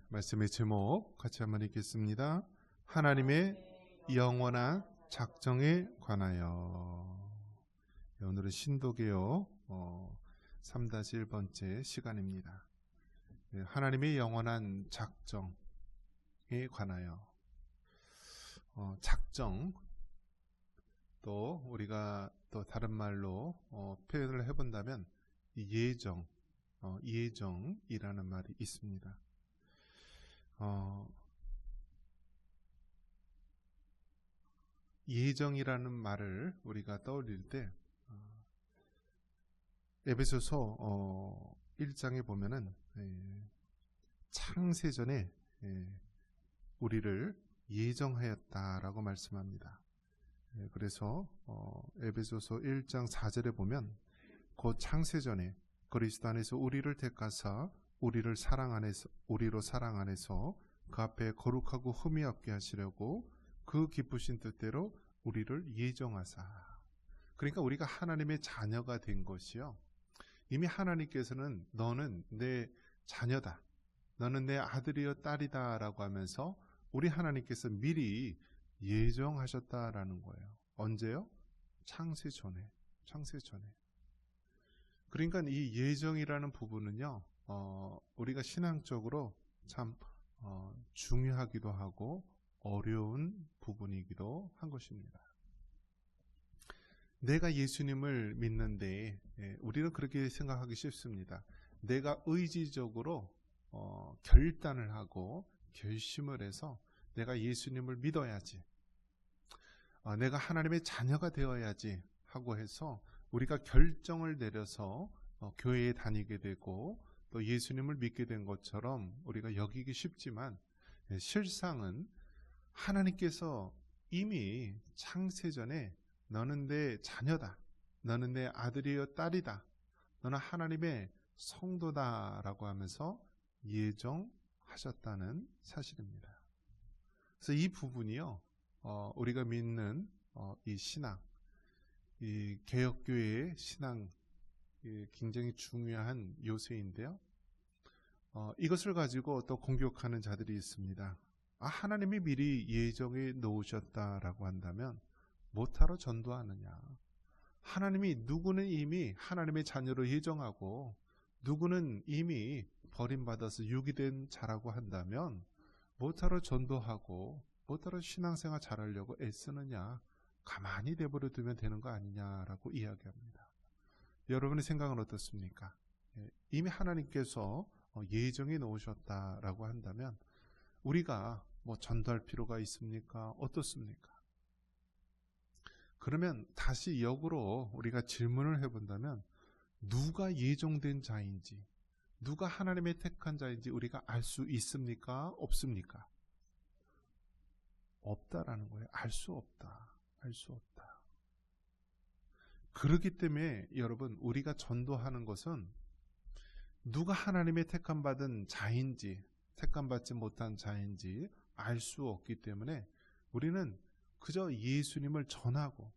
말씀의 제목 같이 한번 읽겠습니다. 하나님의 영원한 작정에 관하여. 오늘은 신도개요 3-1번째 시간입니다. 하나님의 영원한 작정에 관하여. 작정, 또 우리가 또 다른 말로 표현을 해본다면 예정이라는 말이 있습니다. 예정이라는 말을 우리가 떠올릴 때 에베소서 1장에 보면은 창세전에 우리를 예정하였다라고 말씀합니다. 그래서 에베소서 1장 4절에 보면 곧 창세전에 그리스도 안에서 우리를 택하사 우리로 사랑 안에서 그 앞에 거룩하고 흠이 없게 하시려고 그 기쁘신 뜻대로 우리를 예정하사. 그러니까 우리가 하나님의 자녀가 된 것이요, 이미 하나님께서는 너는 내 자녀다, 너는 내 아들이여 딸이다 라고 하면서 우리 하나님께서 미리 예정하셨다라는 거예요. 언제요? 창세전에. 그러니까 이 예정이라는 부분은요, 우리가 신앙적으로 참 중요하기도 하고 어려운 부분이기도 한 것입니다. 내가 예수님을 믿는데 우리는 그렇게 생각하기 쉽습니다. 내가 의지적으로 결단을 하고 결심을 해서 내가 예수님을 믿어야지, 내가 하나님의 자녀가 되어야지 하고 해서 우리가 결정을 내려서 교회에 다니게 되고 또 예수님을 믿게 된 것처럼 우리가 여기기 쉽지만, 실상은 하나님께서 이미 창세전에 너는 내 자녀다, 너는 내 아들이여 딸이다, 너는 하나님의 성도다 라고 하면서 예정하셨다는 사실입니다. 그래서 이 부분이요, 우리가 믿는 이 신앙, 이 개혁교회의 신앙, 굉장히 중요한 요소인데요, 이것을 가지고 또 공격하는 자들이 있습니다. 하나님이 미리 예정해 놓으셨다라고 한다면 못하러 전도하느냐, 하나님이 누구는 이미 하나님의 자녀로 예정하고 누구는 이미 버림받아서 유기된 자라고 한다면 못하러 전도하고 못하러 신앙생활 잘하려고 애쓰느냐, 가만히 내버려 두면 되는 거 아니냐라고 이야기합니다. 여러분의 생각은 어떻습니까? 이미 하나님께서 예정해 놓으셨다라고 한다면 우리가 전도할 필요가 있습니까? 어떻습니까? 그러면 다시 역으로 우리가 질문을 해본다면, 누가 예정된 자인지, 누가 하나님의 택한 자인지 우리가 알 수 있습니까? 없습니까? 없다라는 거예요. 알 수 없다. 그렇기 때문에 여러분, 우리가 전도하는 것은 누가 하나님의 택함 받은 자인지 택함받지 못한 자인지 알 수 없기 때문에 우리는 그저 예수님을 전하고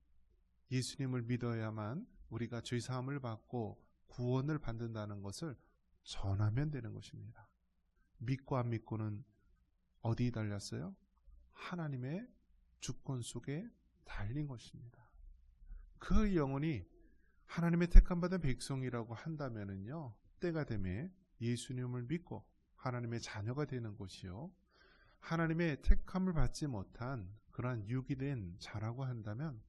예수님을 믿어야만 우리가 죄사함을 받고 구원을 받는다는 것을 전하면 되는 것입니다. 믿고 안 믿고는 어디에 달렸어요? 하나님의 주권 속에 달린 것입니다. 그 영혼이 하나님의 택함받은 백성이라고 한다면은요, 때가 되면 예수님을 믿고 하나님의 자녀가 되는 것이요, 하나님의 택함을 받지 못한 그러한 유기된 자라고 한다면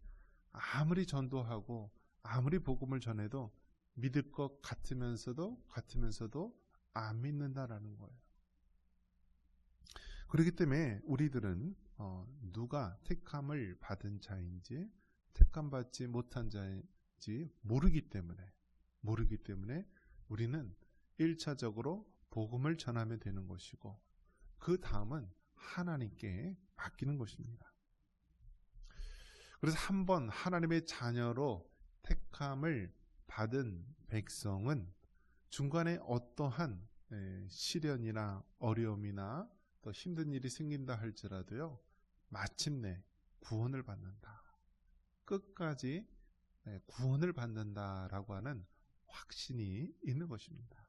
아무리 전도하고 아무리 복음을 전해도 믿을 것 같으면서도 안 믿는다라는 거예요. 그렇기 때문에 우리들은 누가 택함을 받은 자인지 택함받지 못한 자인지 모르기 때문에 우리는 1차적으로 복음을 전하면 되는 것이고, 그 다음은 하나님께 맡기는 것입니다. 그래서 한번 하나님의 자녀로 택함을 받은 백성은 중간에 어떠한 시련이나 어려움이나 또 힘든 일이 생긴다 할지라도요, 마침내 구원을 받는다, 끝까지 구원을 받는다라고 하는 확신이 있는 것입니다.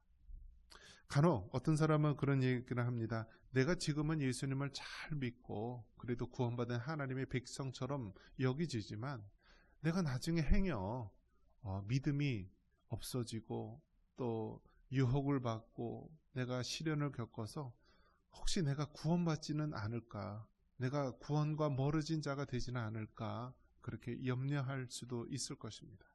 간혹 어떤 사람은 그런 얘기를 합니다. 내가 지금은 예수님을 잘 믿고 그래도 구원받은 하나님의 백성처럼 여기지만 내가 나중에 행여 믿음이 없어지고 또 유혹을 받고 내가 시련을 겪어서 혹시 내가 구원받지는 않을까, 내가 구원과 멀어진 자가 되지는 않을까, 그렇게 염려할 수도 있을 것입니다.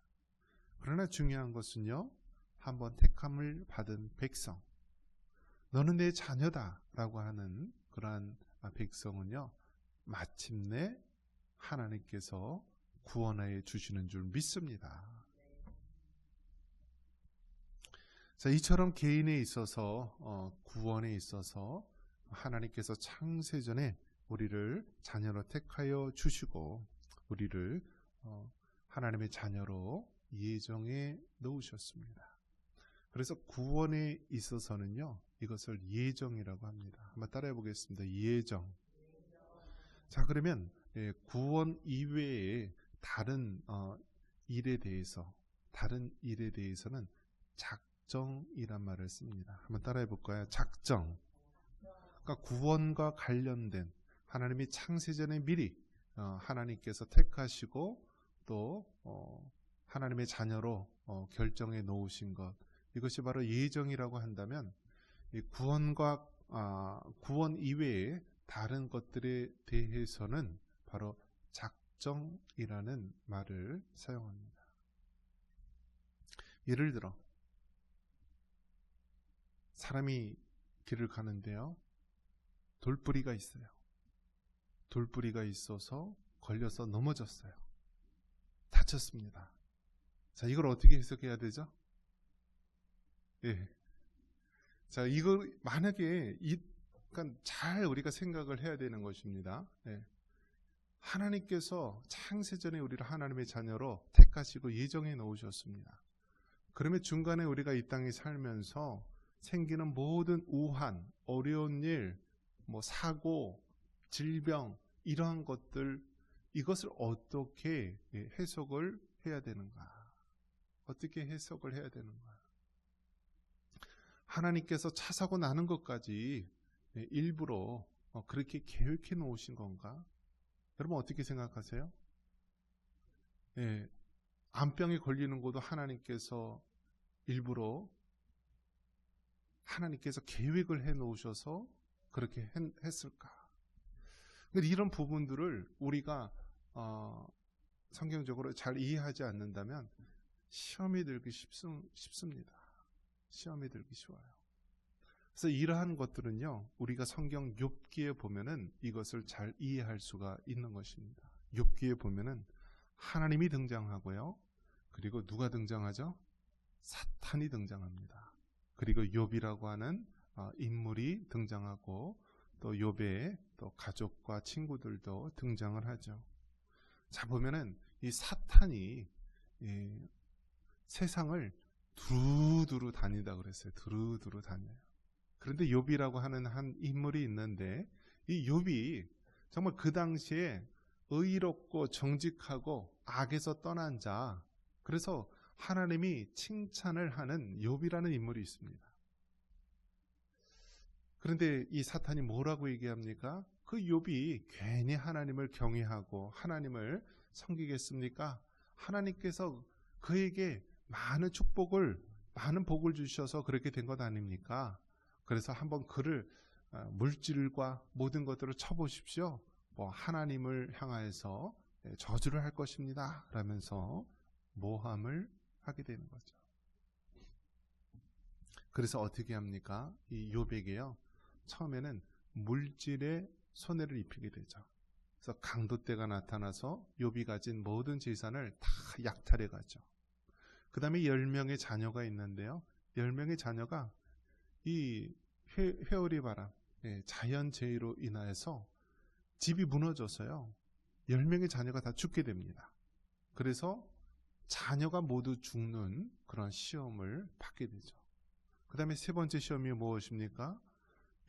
그러나 중요한 것은요, 한번 택함을 받은 백성, 너는 내 자녀다 라고 하는 그러한 백성은요, 마침내 하나님께서 구원하여 주시는 줄 믿습니다. 자, 이처럼 개인에 있어서 구원에 있어서 하나님께서 창세전에 우리를 자녀로 택하여 주시고 우리를 하나님의 자녀로 예정해 놓으셨습니다. 그래서 구원에 있어서는요, 이것을 예정이라고 합니다. 한번 따라해 보겠습니다. 예정. 자, 그러면 구원 이외에 다른 일에 대해서는 작정이란 말을 씁니다. 한번 따라해 볼까요? 작정. 그러니까 구원과 관련된 하나님이 창세전에 미리 하나님께서 택하시고 또 하나님의 자녀로 결정해 놓으신 것, 이것이 바로 예정이라고 한다면 이 구원 이외에 다른 것들에 대해서는 바로 작정이라는 말을 사용합니다. 예를 들어 사람이 길을 가는데요, 돌뿌리가 있어요. 돌뿌리가 있어서 걸려서 넘어졌어요. 다쳤습니다. 자, 이걸 어떻게 해석해야 되죠? 예. 자, 이거 만약에 그러니까 잘 우리가 생각을 해야 되는 것입니다. 예. 하나님께서 창세전에 우리를 하나님의 자녀로 택하시고 예정해 놓으셨습니다. 그러면 중간에 우리가 이 땅에 살면서 생기는 모든 우한, 어려운 일, 사고, 질병, 이러한 것들, 이것을 어떻게 해석을 해야 되는가? 어떻게 해석을 해야 되는가? 하나님께서 차 사고 나는 것까지 일부러 그렇게 계획해 놓으신 건가? 여러분 어떻게 생각하세요? 암병에 걸리는 것도 하나님께서 일부러 하나님께서 계획을 해 놓으셔서 그렇게 했을까? 근데 이런 부분들을 우리가 성경적으로 잘 이해하지 않는다면 시험이 들기 쉽습니다. 시험이 들기 쉬워요. 그래서 이러한 것들은요, 우리가 성경 욥기에 보면은 이것을 잘 이해할 수가 있는 것입니다. 욥기에 보면은 하나님이 등장하고요, 그리고 누가 등장하죠? 사탄이 등장합니다. 그리고 욥이라고 하는 인물이 등장하고 또 욥의 또 가족과 친구들도 등장을 하죠. 자, 보면은 이 사탄이 세상을 두루두루 다니다 그랬어요. 두루두루 다녀요. 그런데 욥이라고 하는 한 인물이 있는데 이 욥이 정말 그 당시에 의롭고 정직하고 악에서 떠난 자, 그래서 하나님이 칭찬을 하는 욥이라는 인물이 있습니다. 그런데 이 사탄이 뭐라고 얘기합니까? 그 욥이 괜히 하나님을 경외하고 하나님을 섬기겠습니까? 하나님께서 그에게 많은 축복을, 많은 복을 주셔서 그렇게 된 것 아닙니까? 그래서 한번 그를 물질과 모든 것들을 쳐보십시오. 하나님을 향하여서 저주를 할 것입니다. 라면서 모함을 하게 되는 거죠. 그래서 어떻게 합니까? 이 욥에게요, 처음에는 물질의 손해를 입히게 되죠. 그래서 강도떼가 나타나서 욥이 가진 모든 재산을 다 약탈해 가죠. 그 다음에 10명의 자녀가 있는데요, 10명의 자녀가 이 회오리 바람, 자연재해로 인하여서 집이 무너져서요, 10명의 자녀가 다 죽게 됩니다. 그래서 자녀가 모두 죽는 그런 시험을 받게 되죠. 그 다음에 세 번째 시험이 무엇입니까?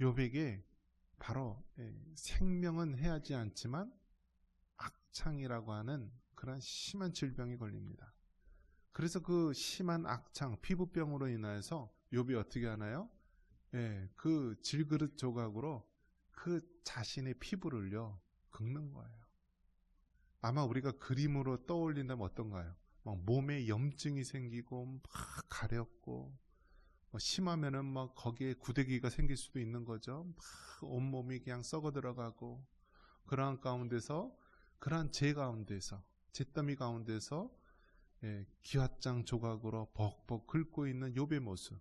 욥에게 바로 생명은 해하지 않지만 악창이라고 하는 그런 심한 질병이 걸립니다. 그래서 그 심한 악창, 피부병으로 인하여서 욥이 어떻게 하나요? 예, 그 질그릇 조각으로 그 자신의 피부를요 긁는 거예요. 아마 우리가 그림으로 떠올린다면 어떤가요? 막 몸에 염증이 생기고 막 가렵고 뭐 심하면은 막 거기에 구데기가 생길 수도 있는 거죠. 막 온몸이 그냥 썩어 들어가고 그러한 가운데서 그러한 재 가운데서 잿더미 가운데서 예, 기왓장 조각으로 벅벅 긁고 있는 욥의 모습.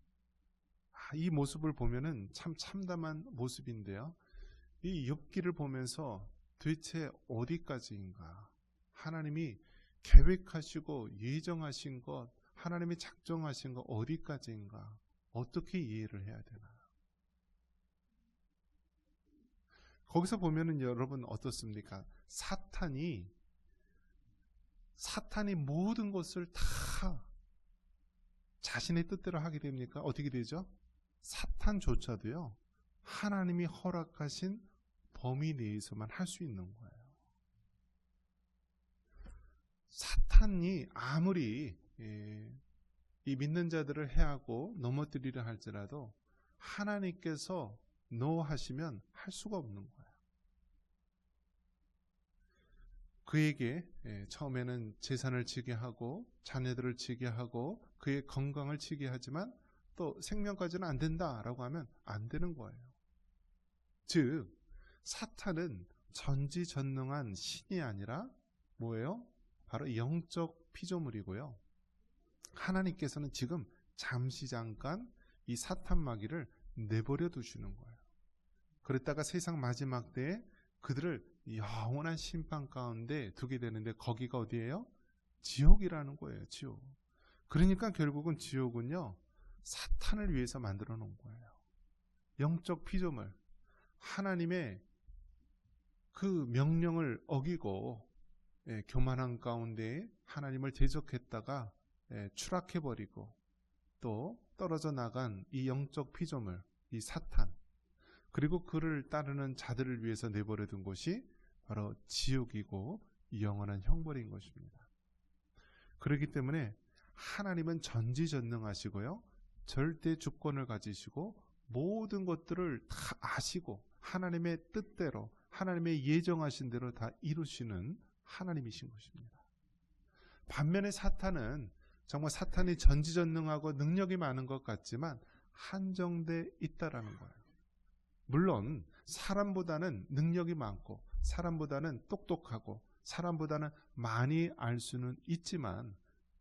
이 모습을 보면은 참 참담한 모습인데요. 이 욥기를 보면서 도대체 어디까지인가? 하나님이 계획하시고 예정하신 것, 하나님이 작정하신 것 어디까지인가? 어떻게 이해를 해야 되나? 거기서 보면은 여러분 어떻습니까? 사탄이 모든 것을 다 자신의 뜻대로 하게 됩니까? 어떻게 되죠? 사탄조차도요, 하나님이 허락하신 범위 내에서만 할 수 있는 거예요. 사탄이 아무리 이 믿는 자들을 해하고 넘어뜨리려 할지라도 하나님께서 노 하시면 할 수가 없는 거예요. 그에게 처음에는 재산을 지게 하고 자녀들을 지게 하고 그의 건강을 지게 하지만 또 생명까지는 안 된다라고 하면 안 되는 거예요. 즉 사탄은 전지전능한 신이 아니라 뭐예요? 바로 영적 피조물이고요. 하나님께서는 지금 잠시 잠깐 이 사탄 마귀를 내버려 두시는 거예요. 그랬다가 세상 마지막 때에 그들을 영원한 심판 가운데 두게 되는데 거기가 어디예요? 지옥이라는 거예요. 지옥. 그러니까 결국은 지옥은요, 사탄을 위해서 만들어 놓은 거예요. 영적 피조물, 하나님의 그 명령을 어기고 교만한 가운데 하나님을 대적했다가 추락해버리고 또 떨어져 나간 이 영적 피조물, 이 사탄, 그리고 그를 따르는 자들을 위해서 내버려 둔 곳이 바로 지옥이고 영원한 형벌인 것입니다. 그렇기 때문에 하나님은 전지전능하시고요, 절대 주권을 가지시고 모든 것들을 다 아시고 하나님의 뜻대로 하나님의 예정하신 대로 다 이루시는 하나님이신 것입니다. 반면에 사탄은 정말 사탄이 전지전능하고 능력이 많은 것 같지만 한정돼 있다라는 거예요. 물론 사람보다는 능력이 많고 사람보다는 똑똑하고 사람보다는 많이 알 수는 있지만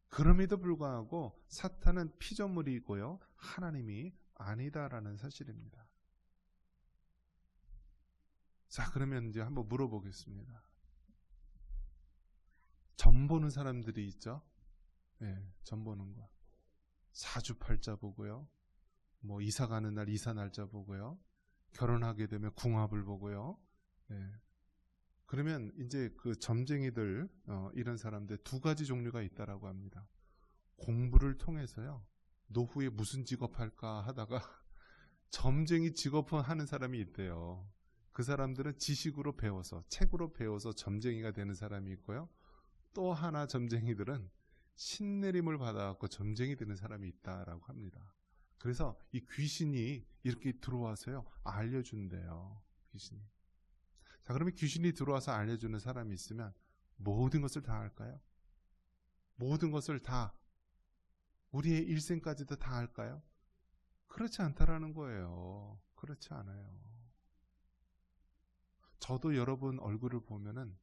그럼에도 불구하고 사탄은 피조물이고요, 하나님이 아니다라는 사실입니다. 자, 그러면 이제 한번 물어보겠습니다. 점 보는 사람들이 있죠? 점 보는 거. 사주팔자 보고요. 뭐 이사 가는 날 이사 날짜 보고요. 결혼하게 되면 궁합을 보고요. 그러면 이제 그 점쟁이들 이런 사람들 두 가지 종류가 있다라고 합니다. 공부를 통해서요, 노후에 무슨 직업 할까 하다가 점쟁이 직업을 하는 사람이 있대요. 그 사람들은 지식으로 배워서 책으로 배워서 점쟁이가 되는 사람이 있고요. 또 하나 점쟁이들은 신내림을 받아갖고 점쟁이 되는 사람이 있다라고 합니다. 그래서 이 귀신이 이렇게 들어와서요 알려준대요. 귀신이. 자, 그러면 귀신이 들어와서 알려주는 사람이 있으면 모든 것을 다 할까요? 모든 것을 다, 우리의 일생까지도 다 할까요? 그렇지 않다라는 거예요. 그렇지 않아요. 저도 여러분 얼굴을 보면은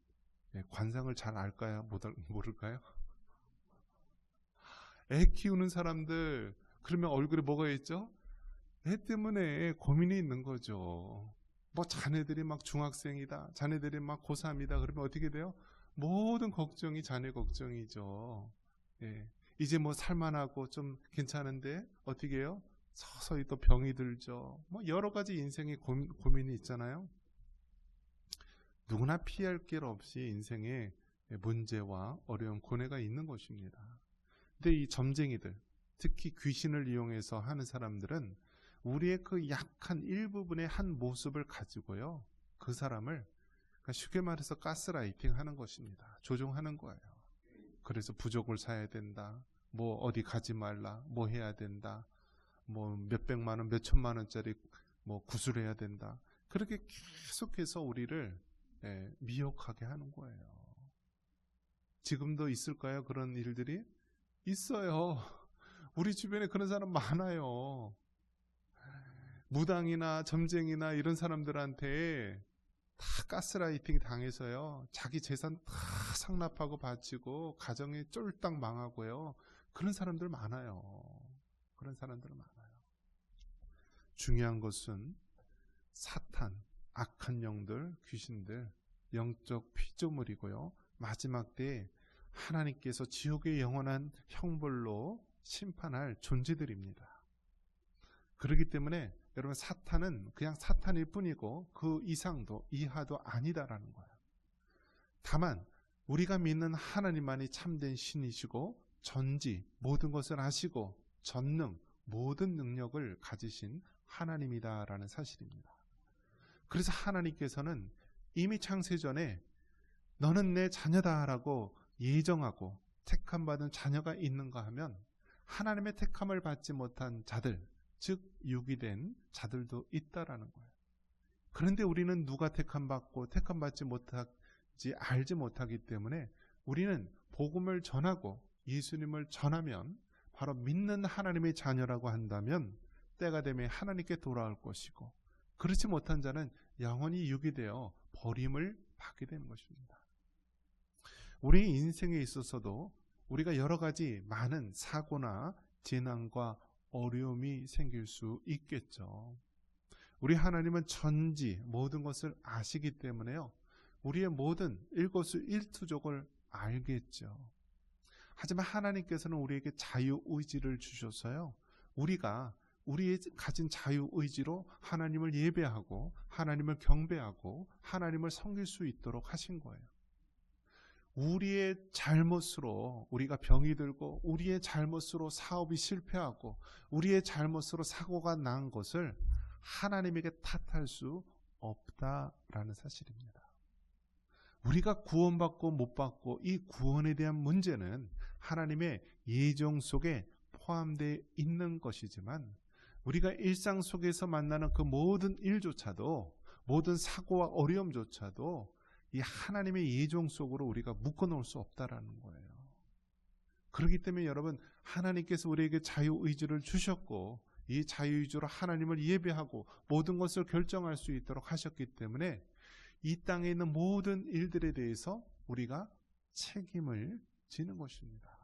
관상을 잘 알까요? 모를까요? 애 키우는 사람들, 그러면 얼굴에 뭐가 있죠? 애 때문에 고민이 있는 거죠. 뭐 자네들이 막 중학생이다, 자네들이 막 고3이다 그러면 어떻게 돼요? 모든 걱정이 자네 걱정이죠. 이제 뭐 살만하고 좀 괜찮은데 어떻게 해요? 서서히 또 병이 들죠. 뭐 여러 가지 인생의 고민이 있잖아요. 누구나 피할 길 없이 인생에 문제와 어려운 고뇌가 있는 것입니다. 근데 이 점쟁이들, 특히 귀신을 이용해서 하는 사람들은 우리의 그 약한 일부분의 한 모습을 가지고요, 그 사람을 쉽게 말해서 가스라이팅 하는 것입니다. 조종하는 거예요. 그래서 부족을 사야 된다, 뭐 어디 가지 말라, 뭐 해야 된다, 뭐 몇백만 원, 몇천만 원짜리 뭐 구술해야 된다. 그렇게 계속해서 우리를 미혹하게 하는 거예요. 지금도 있을까요? 그런 일들이? 있어요. 우리 주변에 그런 사람 많아요. 무당이나 점쟁이나 이런 사람들한테 다 가스라이팅 당해서요. 자기 재산 다 상납하고 바치고 가정이 쫄딱 망하고요. 그런 사람들 많아요. 그런 사람들 많아요. 중요한 것은 사탄, 악한 영들, 귀신들, 영적 피조물이고요. 마지막 때에 하나님께서 지옥의 영원한 형벌로 심판할 존재들입니다. 그렇기 때문에 여러분, 사탄은 그냥 사탄일 뿐이고 그 이상도 이하도 아니다라는 거예요. 다만 우리가 믿는 하나님만이 참된 신이시고 전지 모든 것을 아시고 전능 모든 능력을 가지신 하나님이다라는 사실입니다. 그래서 하나님께서는 이미 창세전에 너는 내 자녀다라고 예정하고 택함받은 자녀가 있는가 하면 하나님의 택함을 받지 못한 자들, 즉 유기된 자들도 있다라는 거예요. 그런데 우리는 누가 택함받고 택함받지 못하지 알지 못하기 때문에 우리는 복음을 전하고 예수님을 전하면 바로 믿는 하나님의 자녀라고 한다면 때가 되면 하나님께 돌아올 것이고, 그렇지 못한 자는 영원히 유기되어 버림을 받게 되는 것입니다. 우리 인생에 있어서도 우리가 여러 가지 많은 사고나 재난과 어려움이 생길 수 있겠죠. 우리 하나님은 전지 모든 것을 아시기 때문에요. 우리의 모든 일거수일투족을 알겠죠. 하지만 하나님께서는 우리에게 자유의지를 주셔서요. 우리가 우리의 가진 자유의지로 하나님을 예배하고 하나님을 경배하고 하나님을 섬길 수 있도록 하신 거예요. 우리의 잘못으로 우리가 병이 들고 우리의 잘못으로 사업이 실패하고 우리의 잘못으로 사고가 난 것을 하나님에게 탓할 수 없다라는 사실입니다. 우리가 구원받고 못 받고 이 구원에 대한 문제는 하나님의 예정 속에 포함되어 있는 것이지만 우리가 일상 속에서 만나는 그 모든 일조차도 모든 사고와 어려움조차도 이 하나님의 예정 속으로 우리가 묶어놓을 수 없다라는 거예요. 그렇기 때문에 여러분, 하나님께서 우리에게 자유의지를 주셨고 이 자유의지로 하나님을 예배하고 모든 것을 결정할 수 있도록 하셨기 때문에 이 땅에 있는 모든 일들에 대해서 우리가 책임을 지는 것입니다.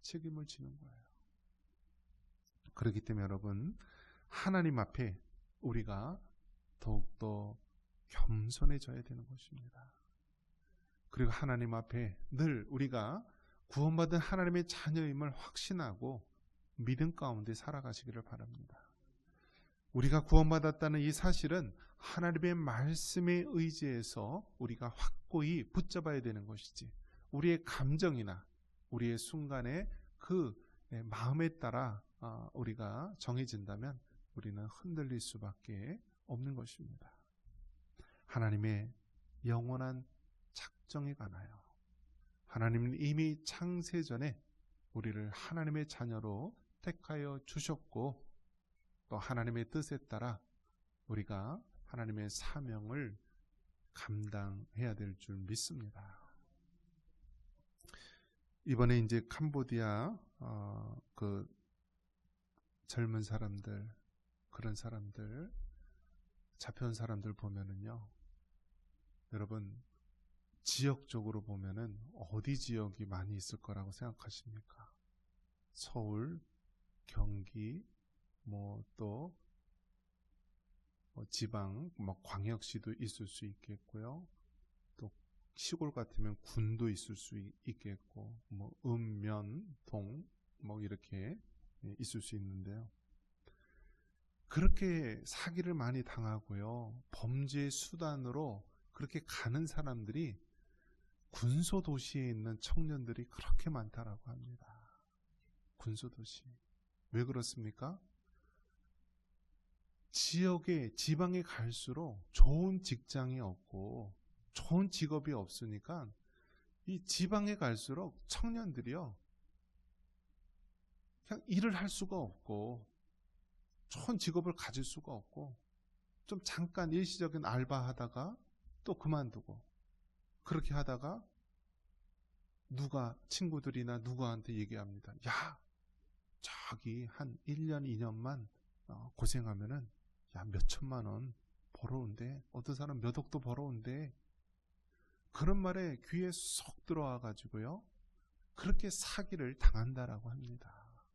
책임을 지는 거예요. 그렇기 때문에 여러분, 하나님 앞에 우리가 더욱더 겸손해져야 되는 것입니다. 그리고 하나님 앞에 늘 우리가 구원받은 하나님의 자녀임을 확신하고 믿음 가운데 살아가시기를 바랍니다. 우리가 구원받았다는 이 사실은 하나님의 말씀에 의지해서 우리가 확고히 붙잡아야 되는 것이지, 우리의 감정이나 우리의 순간의 그 마음에 따라 우리가 정해진다면 우리는 흔들릴 수밖에 없는 것입니다. 하나님의 영원한 작정에 관하여 하나님은 이미 창세전에 우리를 하나님의 자녀로 택하여 주셨고 또 하나님의 뜻에 따라 우리가 하나님의 사명을 감당해야 될 줄 믿습니다. 이번에 이제 캄보디아 그 젊은 사람들, 그런 사람들, 잡혀온 사람들 보면은요, 여러분 지역적으로 보면은 어디 지역이 많이 있을 거라고 생각하십니까? 서울, 경기, 또 지방, 광역시도 있을 수 있겠고요. 또 시골 같으면 군도 있을 수 있겠고, 읍면, 동, 이렇게 있을 수 있는데요. 그렇게 사기를 많이 당하고요. 범죄의 수단으로 그렇게 가는 사람들이 군소도시에 있는 청년들이 그렇게 많다라고 합니다. 군소도시. 왜 그렇습니까? 지방에 갈수록 좋은 직장이 없고 좋은 직업이 없으니까 이 지방에 갈수록 청년들이요, 그냥 일을 할 수가 없고 좋은 직업을 가질 수가 없고 좀 잠깐 일시적인 알바하다가 또 그만두고 그렇게 하다가 누가 친구들이나 누구한테 얘기합니다. 야, 저기 한 1년 2년만 고생하면은 야, 몇 천만 원 벌어온대. 어떤 사람 몇 억도 벌어온대. 그런 말에 귀에 쏙 들어와 가지고요. 그렇게 사기를 당한다라고 합니다.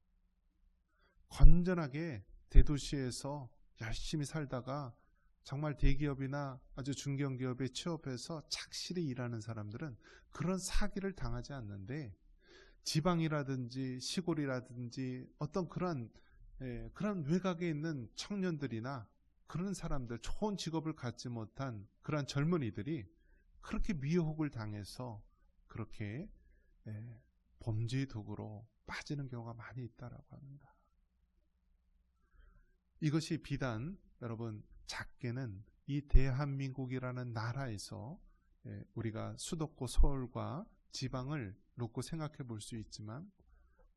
건전하게 대도시에서 열심히 살다가 정말 대기업이나 아주 중견기업에 취업해서 착실히 일하는 사람들은 그런 사기를 당하지 않는데, 지방이라든지 시골이라든지 어떤 그런 외곽에 있는 청년들이나 그런 사람들, 좋은 직업을 갖지 못한 그런 젊은이들이 그렇게 미혹을 당해서 그렇게 범죄의 도구로 빠지는 경우가 많이 있다라고 합니다. 이것이 비단 여러분 작게는 이 대한민국이라는 나라에서 우리가 수도권 서울과 지방을 놓고 생각해 볼 수 있지만,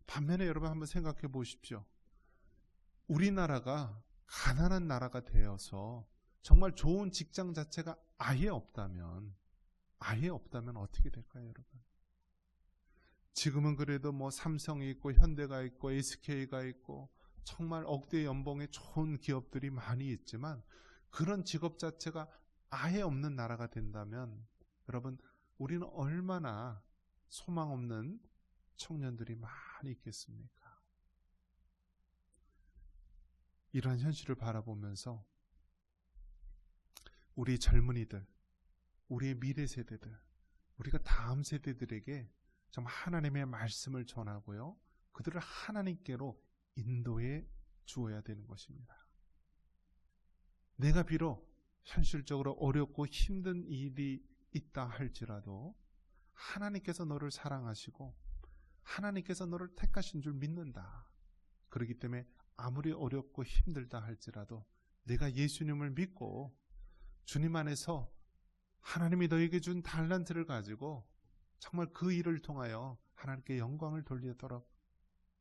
반면에 여러분 한번 생각해 보십시오. 우리나라가 가난한 나라가 되어서 정말 좋은 직장 자체가 아예 없다면 어떻게 될까요, 여러분? 지금은 그래도 뭐 삼성이 있고 현대가 있고 SK가 있고 정말 억대 연봉의 좋은 기업들이 많이 있지만, 그런 직업 자체가 아예 없는 나라가 된다면 여러분, 우리는 얼마나 소망 없는 청년들이 많이 있겠습니까? 이러한 현실을 바라보면서 우리 젊은이들, 우리의 미래 세대들, 우리가 다음 세대들에게 정말 하나님의 말씀을 전하고요, 그들을 하나님께로 인도해 주어야 되는 것입니다. 내가 비록 현실적으로 어렵고 힘든 일이 있다 할지라도 하나님께서 너를 사랑하시고 하나님께서 너를 택하신 줄 믿는다. 그렇기 때문에 아무리 어렵고 힘들다 할지라도 내가 예수님을 믿고 주님 안에서 하나님이 너에게 준 달란트를 가지고 정말 그 일을 통하여 하나님께 영광을 돌리도록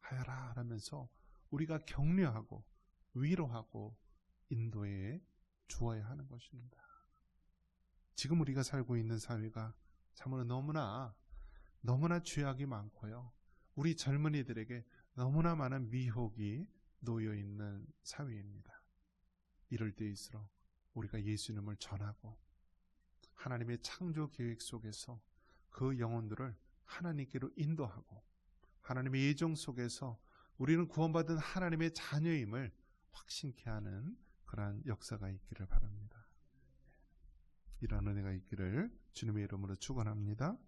하여라 하면서 우리가 격려하고 위로하고 인도해 주어야 하는 것입니다. 지금 우리가 살고 있는 사회가 참으로 너무나 죄악이 많고요, 우리 젊은이들에게 너무나 많은 미혹이 놓여 있는 사회입니다. 이럴 때일수록 우리가 예수님을 전하고 하나님의 창조 계획 속에서 그 영혼들을 하나님께로 인도하고 하나님의 예정 속에서 우리는 구원받은 하나님의 자녀임을 확신케 하는 그러한 역사가 있기를 바랍니다. 이러한 은혜가 있기를 주님의 이름으로 축원합니다.